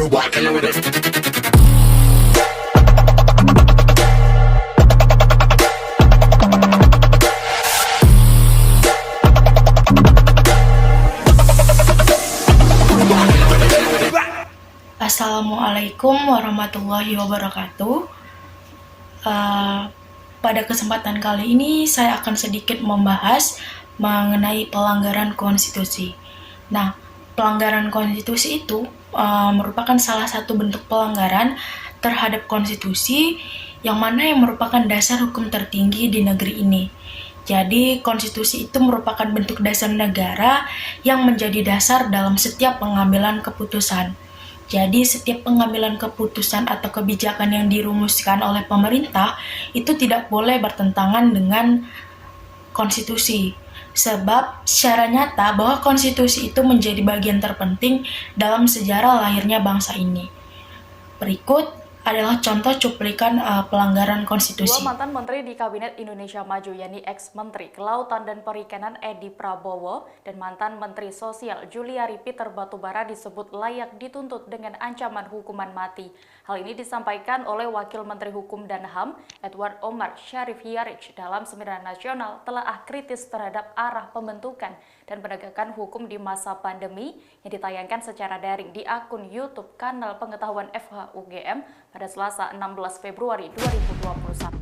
Assalamualaikum warahmatullahi wabarakatuh. Pada kesempatan kali ini saya akan sedikit membahas mengenai pelanggaran konstitusi. Nah, pelanggaran konstitusi itu merupakan salah satu bentuk pelanggaran terhadap konstitusi yang merupakan dasar hukum tertinggi di negeri ini. Jadi, konstitusi itu merupakan bentuk dasar negara yang menjadi dasar dalam setiap pengambilan keputusan. Jadi, setiap pengambilan keputusan atau kebijakan yang dirumuskan oleh pemerintah itu tidak boleh bertentangan dengan konstitusi. Sebab secara nyata bahwa konstitusi itu menjadi bagian terpenting dalam sejarah lahirnya bangsa ini. Berikut adalah contoh cuplikan pelanggaran konstitusi. Dua mantan menteri di Kabinet Indonesia Maju, yakni ex-menteri Kelautan dan Perikanan Edi Prabowo dan mantan menteri Sosial Juliari Peter Batubara disebut layak dituntut dengan ancaman hukuman mati. Hal ini disampaikan oleh Wakil Menteri Hukum dan HAM Edward Omar Syarif Hiyarij dalam seminar nasional telaah kritis terhadap arah pembentukan dan penegakan hukum di masa pandemi yang ditayangkan secara daring di akun YouTube Kanal Pengetahuan FH-UGM pada Selasa 16 Februari 2021.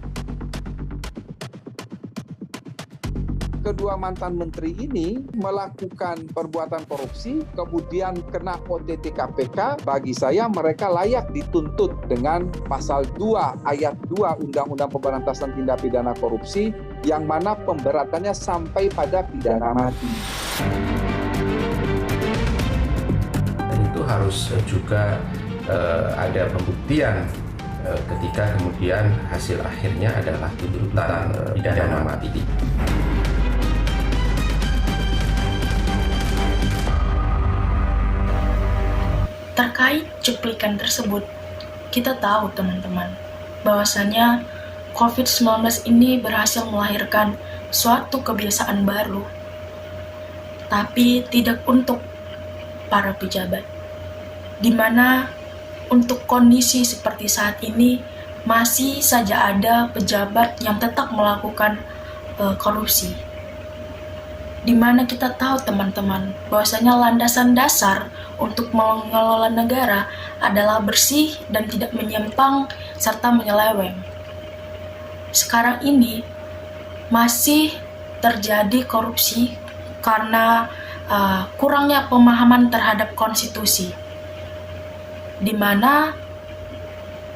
Kedua mantan menteri ini melakukan perbuatan korupsi, kemudian kena OTT KPK. Bagi saya mereka layak dituntut dengan pasal 2 ayat 2 Undang-Undang Pemberantasan Tindak Pidana Korupsi, yang mana pemberatannya sampai pada pidana mati. Dan itu harus juga ada pembuktian ketika kemudian hasil akhirnya adalah tuntutan pidana mati. Terkait cuplikan tersebut, kita tahu teman-teman bahwasanya COVID-19 ini berhasil melahirkan suatu kebiasaan baru, tapi tidak untuk para pejabat, di mana untuk kondisi seperti saat ini masih saja ada pejabat yang tetap melakukan korupsi. Di mana kita tahu teman-teman bahwasanya landasan dasar untuk mengelola negara adalah bersih dan tidak menyimpang serta menyeleweng. Sekarang ini masih terjadi korupsi karena kurangnya pemahaman terhadap konstitusi, di mana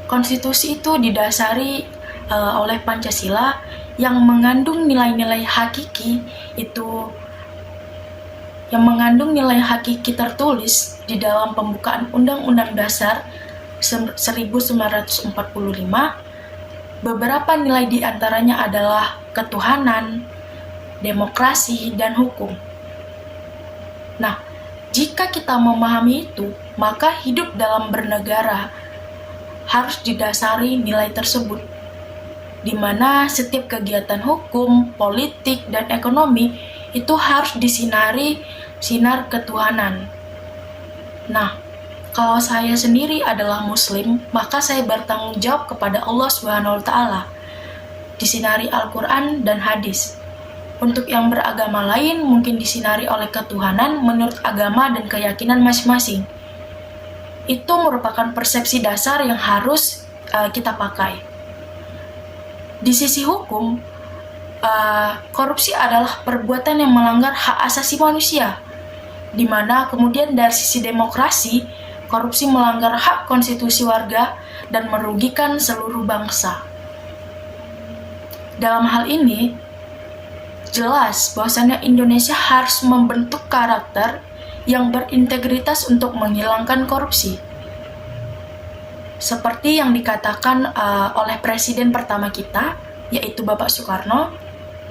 konstitusi itu didasari oleh Pancasila yang mengandung nilai-nilai hakiki tertulis di dalam pembukaan Undang-Undang Dasar 1945. Beberapa nilai diantaranya adalah ketuhanan, demokrasi, dan hukum. Nah, jika kita memahami itu, maka hidup dalam bernegara harus didasari nilai tersebut, di mana setiap kegiatan hukum, politik, dan ekonomi itu harus disinari sinar ketuhanan. Nah, kalau saya sendiri adalah Muslim, maka saya bertanggung jawab kepada Allah SWT, disinari Al-Quran dan hadis. Untuk yang beragama lain mungkin disinari oleh ketuhanan menurut agama dan keyakinan masing-masing. Itu merupakan persepsi dasar yang harus kita pakai. Di sisi hukum, korupsi adalah perbuatan yang melanggar hak asasi manusia, di mana kemudian dari sisi demokrasi, korupsi melanggar hak konstitusi warga dan merugikan seluruh bangsa. Dalam hal ini, jelas bahwasannya Indonesia harus membentuk karakter yang berintegritas untuk menghilangkan korupsi. Seperti yang dikatakan oleh Presiden pertama kita, yaitu Bapak Soekarno,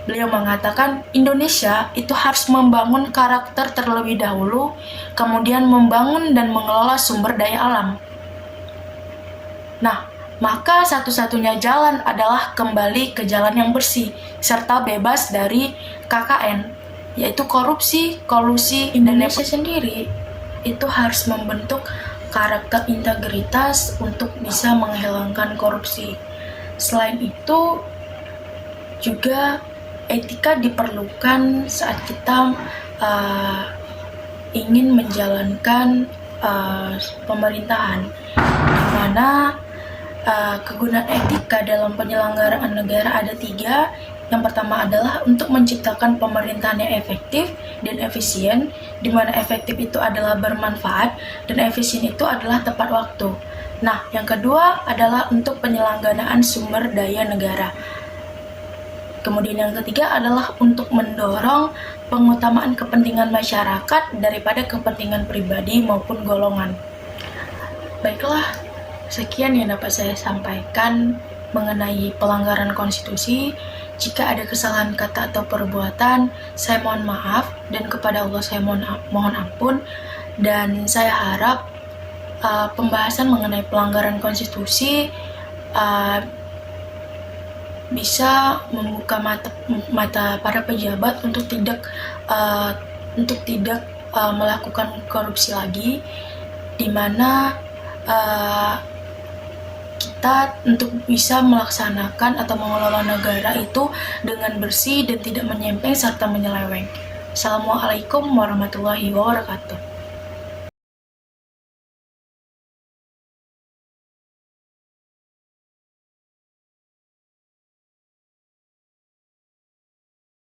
beliau mengatakan Indonesia itu harus membangun karakter terlebih dahulu, kemudian membangun dan mengelola sumber daya alam. Nah, maka satu-satunya jalan adalah kembali ke jalan yang bersih, serta bebas dari KKN, yaitu korupsi, kolusi. Indonesia sendiri itu harus membentuk karakter integritas untuk bisa menghilangkan korupsi. Selain itu, juga etika diperlukan saat kita ingin menjalankan pemerintahan, di mana kegunaan etika dalam penyelenggaraan negara ada 3. Yang pertama adalah untuk menciptakan pemerintahan yang efektif dan efisien, di mana efektif itu adalah bermanfaat dan efisien itu adalah tepat waktu. Nah, yang kedua adalah untuk penyelenggaraan sumber daya negara. Kemudian yang ketiga adalah untuk mendorong pengutamaan kepentingan masyarakat daripada kepentingan pribadi maupun golongan. Baiklah, sekian yang dapat saya sampaikan mengenai pelanggaran konstitusi. Jika ada kesalahan kata atau perbuatan, saya mohon maaf, dan kepada Allah saya mohon ampun. Dan saya harap pembahasan mengenai pelanggaran konstitusi bisa membuka mata para pejabat untuk tidak melakukan korupsi lagi, di mana kita untuk bisa melaksanakan atau mengelola negara itu dengan bersih dan tidak menyempeng serta menyeleweng. Assalamualaikum warahmatullahi wabarakatuh.